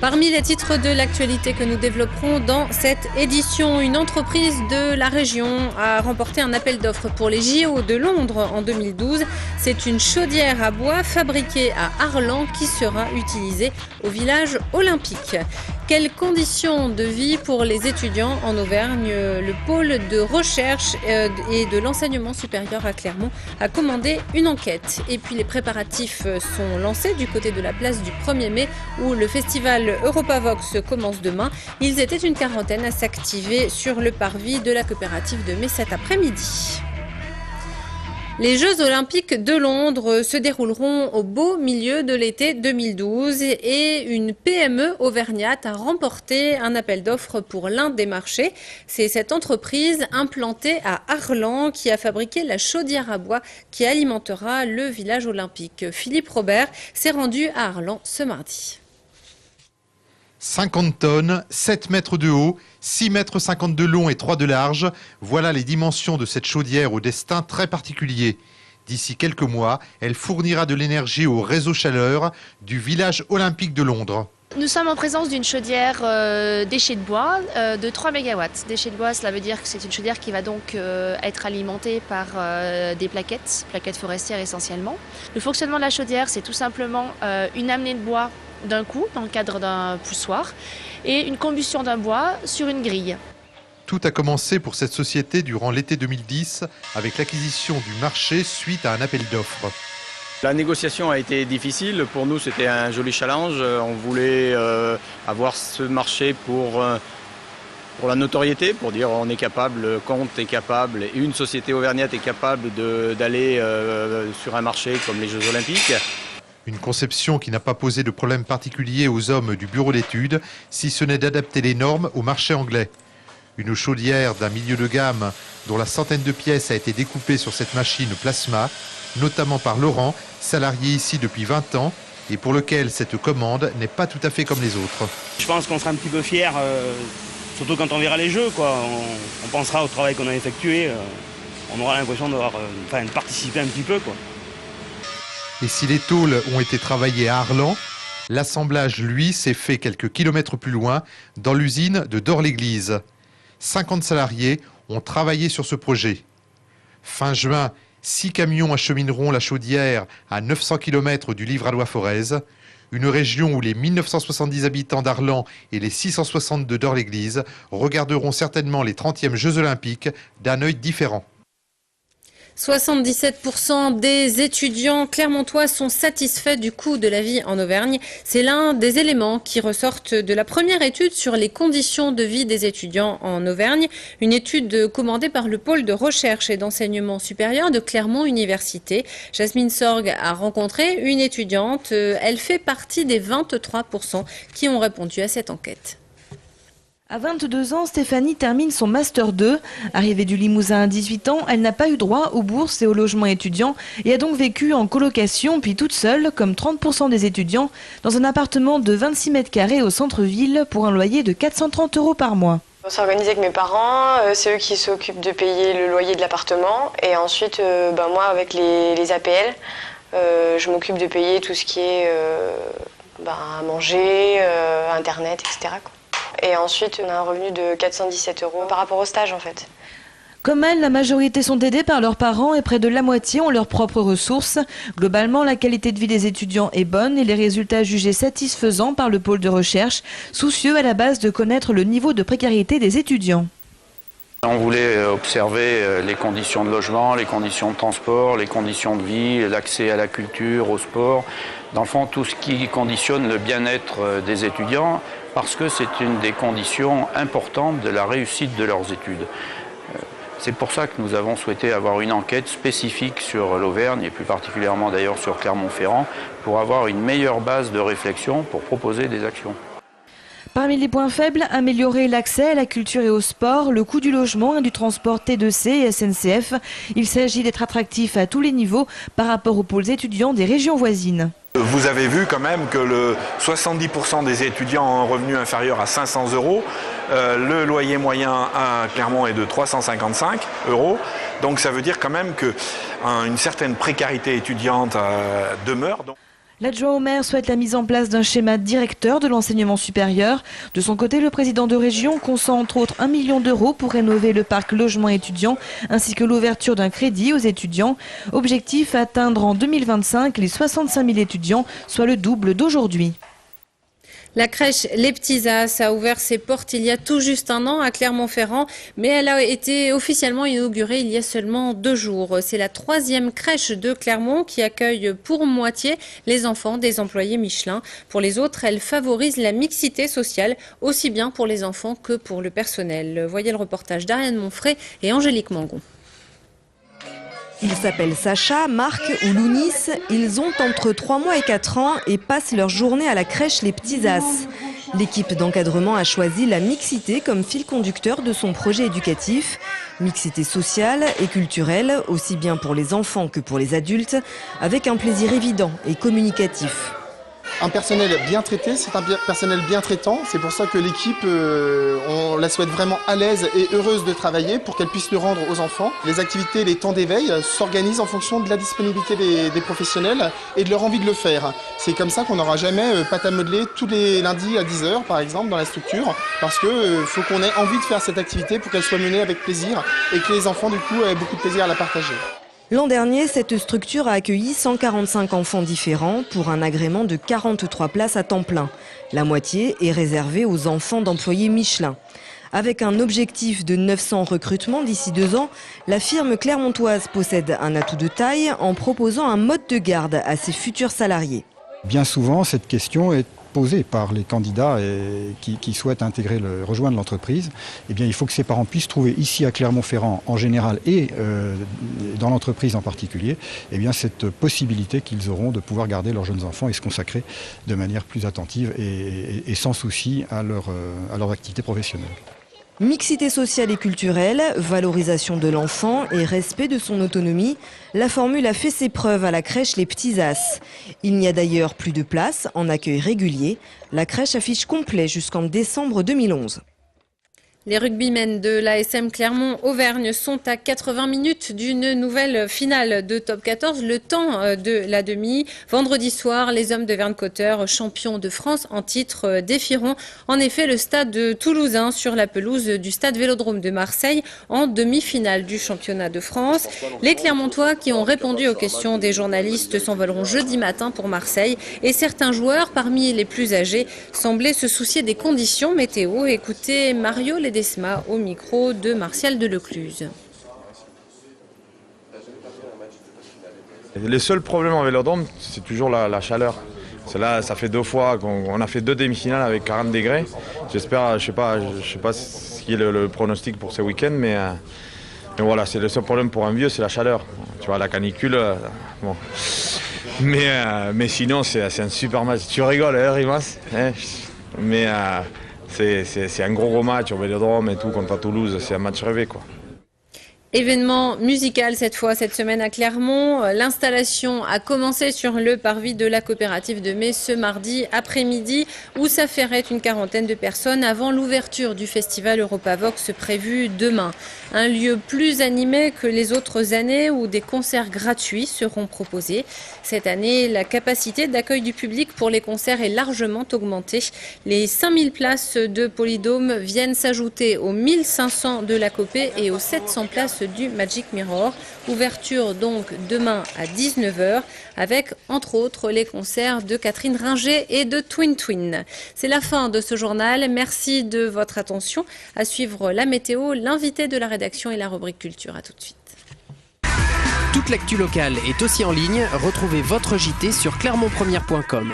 Parmi les titres de l'actualité que nous développerons dans cette édition, une entreprise de la région a remporté un appel d'offres pour les JO de Londres en 2012. C'est une chaudière à bois fabriquée à Arlan qui sera utilisée au village olympique. Quelles conditions de vie pour les étudiants en Auvergne? Le pôle de recherche et de l'enseignement supérieur à Clermont a commandé une enquête. Et puis les préparatifs sont lancés du côté de la place du 1er mai où le festival Europavox commence demain. Ils étaient une quarantaine à s'activer sur le parvis de la coopérative de mai cet après-midi. Les Jeux Olympiques de Londres se dérouleront au beau milieu de l'été 2012 et une PME auvergnate a remporté un appel d'offres pour l'un des marchés. C'est cette entreprise implantée à Arlan qui a fabriqué la chaudière à bois qui alimentera le village olympique. Philippe Robert s'est rendu à Arlan ce mardi. 50 tonnes, 7 mètres de haut, 6 mètres 50 de long et 3 de large. Voilà les dimensions de cette chaudière au destin très particulier. D'ici quelques mois, elle fournira de l'énergie au réseau chaleur du village olympique de Londres. Nous sommes en présence d'une chaudière déchets de bois de 3 MW. Déchets de bois, cela veut dire que c'est une chaudière qui va donc être alimentée par des plaquettes forestières essentiellement. Le fonctionnement de la chaudière, c'est tout simplement une amenée de bois d'un coup dans le cadre d'un poussoir et une combustion d'un bois sur une grille. Tout a commencé pour cette société durant l'été 2010 avec l'acquisition du marché suite à un appel d'offres. La négociation a été difficile. Pour nous, c'était un joli challenge. On voulait avoir ce marché pour la notoriété, pour dire on est capable, Comte est capable et une société auvergnate est capable d'aller sur un marché comme les Jeux Olympiques. Une conception qui n'a pas posé de problème particulier aux hommes du bureau d'études, si ce n'est d'adapter les normes au marché anglais. Une chaudière d'un milieu de gamme dont la centaine de pièces a été découpée sur cette machine plasma, notamment par Laurent, salarié ici depuis 20 ans, et pour lequel cette commande n'est pas tout à fait comme les autres. Je pense qu'on sera un petit peu fiers, surtout quand on verra les jeux, quoi. On pensera au travail qu'on a effectué, on aura l'impression de participer un petit peu, quoi. Et si les tôles ont été travaillées à Arlan, l'assemblage, lui, s'est fait quelques kilomètres plus loin, dans l'usine de Dor-l'Église. 50 salariés ont travaillé sur ce projet. Fin juin, 6 camions achemineront la chaudière à 900 km du Livradois-Forez, une région où les 1970 habitants d'Arlan et les 660 de Dor-l'Église regarderont certainement les 30e Jeux Olympiques d'un œil différent. 77% des étudiants clermontois sont satisfaits du coût de la vie en Auvergne. C'est l'un des éléments qui ressortent de la première étude sur les conditions de vie des étudiants en Auvergne. Une étude commandée par le pôle de recherche et d'enseignement supérieur de Clermont Université. Jasmine Sorg a rencontré une étudiante. Elle fait partie des 23% qui ont répondu à cette enquête. À 22 ans, Stéphanie termine son Master 2. Arrivée du Limousin à 18 ans, elle n'a pas eu droit aux bourses et au logement étudiant et a donc vécu en colocation puis toute seule, comme 30% des étudiants, dans un appartement de 26 mètres carrés au centre-ville pour un loyer de 430 € par mois. On s'organise avec mes parents, c'est eux qui s'occupent de payer le loyer de l'appartement et ensuite moi avec les APL, je m'occupe de payer tout ce qui est à manger, internet, etc. Et ensuite, on a un revenu de 417 € par rapport au stage, en fait. Comme elle, la majorité sont aidées par leurs parents et près de la moitié ont leurs propres ressources. Globalement, la qualité de vie des étudiants est bonne et les résultats jugés satisfaisants par le pôle de recherche, soucieux à la base de connaître le niveau de précarité des étudiants. On voulait observer les conditions de logement, les conditions de transport, les conditions de vie, l'accès à la culture, au sport. Dans le fond, tout ce qui conditionne le bien-être des étudiants, parce que c'est une des conditions importantes de la réussite de leurs études. C'est pour ça que nous avons souhaité avoir une enquête spécifique sur l'Auvergne, et plus particulièrement d'ailleurs sur Clermont-Ferrand, pour avoir une meilleure base de réflexion pour proposer des actions. Parmi les points faibles, améliorer l'accès à la culture et au sport, le coût du logement et du transport T2C et SNCF. Il s'agit d'être attractif à tous les niveaux par rapport aux pôles étudiants des régions voisines. Vous avez vu quand même que 70% des étudiants ont un revenu inférieur à 500 €. Le loyer moyen à Clermont est de 355 €. Donc ça veut dire quand même qu'une certaine précarité étudiante demeure. L'adjoint au maire souhaite la mise en place d'un schéma directeur de l'enseignement supérieur. De son côté, le président de région consent entre autres 1 million d'euros pour rénover le parc logement étudiant ainsi que l'ouverture d'un crédit aux étudiants. Objectif, atteindre en 2025 les 65 000 étudiants, soit le double d'aujourd'hui. La crèche Les Petits As a ouvert ses portes il y a tout juste un an à Clermont-Ferrand, mais elle a été officiellement inaugurée il y a seulement 2 jours. C'est la 3e crèche de Clermont qui accueille pour moitié les enfants des employés Michelin. Pour les autres, elle favorise la mixité sociale, aussi bien pour les enfants que pour le personnel. Voyez le reportage d'Ariane Monfray et Angélique Mangon. Ils s'appellent Sacha, Marc ou Lounis. Ils ont entre 3 mois et 4 ans et passent leur journée à la crèche Les Petits As. L'équipe d'encadrement a choisi la mixité comme fil conducteur de son projet éducatif. Mixité sociale et culturelle, aussi bien pour les enfants que pour les adultes, avec un plaisir évident et communicatif. Un personnel bien traité, c'est un personnel bien traitant. C'est pour ça que l'équipe, on la souhaite vraiment à l'aise et heureuse de travailler pour qu'elle puisse le rendre aux enfants. Les activités, les temps d'éveil s'organisent en fonction de la disponibilité des professionnels et de leur envie de le faire. C'est comme ça qu'on n'aura jamais pâte à modeler tous les lundis à 10 h par exemple dans la structure, parce que faut qu'on ait envie de faire cette activité pour qu'elle soit menée avec plaisir et que les enfants du coup aient beaucoup de plaisir à la partager. L'an dernier, cette structure a accueilli 145 enfants différents pour un agrément de 43 places à temps plein. La moitié est réservée aux enfants d'employés Michelin. Avec un objectif de 900 recrutements d'ici 2 ans, la firme clermontoise possède un atout de taille en proposant un mode de garde à ses futurs salariés. Bien souvent, cette question est posée par les candidats qui souhaitent rejoindre l'entreprise. Eh bien, il faut que ces parents puissent trouver ici à Clermont-Ferrand en général et dans l'entreprise en particulier, eh bien, cette possibilité qu'ils auront de pouvoir garder leurs jeunes enfants et se consacrer de manière plus attentive et sans souci à leur activité professionnelle. Mixité sociale et culturelle, valorisation de l'enfant et respect de son autonomie, la formule a fait ses preuves à la crèche Les Petits As. Il n'y a d'ailleurs plus de place en accueil régulier. La crèche affiche complet jusqu'en décembre 2011. Les rugbymen de l'ASM Clermont-Auvergne sont à 80 minutes d'une nouvelle finale de Top 14, le temps de la demi. Vendredi soir, les hommes de Verne-Cotter, champions de France en titre, défieront en effet le stade toulousain sur la pelouse du stade Vélodrome de Marseille en demi-finale du championnat de France. Les Clermontois qui ont répondu aux questions des journalistes s'envoleront jeudi matin pour Marseille et certains joueurs, parmi les plus âgés, semblaient se soucier des conditions météo. Écoutez Mario Ledesma au micro de Martial Delecluse. Le seul problème en Vélodrome, c'est toujours la chaleur. Là, ça fait 2 fois qu'on a fait 2 demi-finales avec 40 degrés. J'espère, je sais pas ce qui est le pronostic pour ce week-end, mais voilà, c'est le seul problème pour un vieux, c'est la chaleur. Tu vois, la canicule, bon. Mais sinon, c'est un super match. Tu rigoles, hein, Rimas, hein, mais c'est un gros match au Vélodrome et tout contre Toulouse, c'est un match rêvé, quoi. Événement musical cette fois, cette semaine à Clermont. L'installation a commencé sur le parvis de la coopérative de Mai ce mardi après-midi où s'affairait une quarantaine de personnes avant l'ouverture du festival Europavox prévu demain. Un lieu plus animé que les autres années où des concerts gratuits seront proposés. Cette année, la capacité d'accueil du public pour les concerts est largement augmentée. Les 5000 places de Polydôme viennent s'ajouter aux 1500 de la Copé et aux 700 places du Magic Mirror. Ouverture donc demain à 19 h avec entre autres les concerts de Catherine Ringer et de Twin Twin. C'est la fin de ce journal. Merci de votre attention. À suivre la météo, l'invité de la rédaction et la rubrique culture. À tout de suite. Toute l'actu locale est aussi en ligne. Retrouvez votre JT sur clermontpremière.com.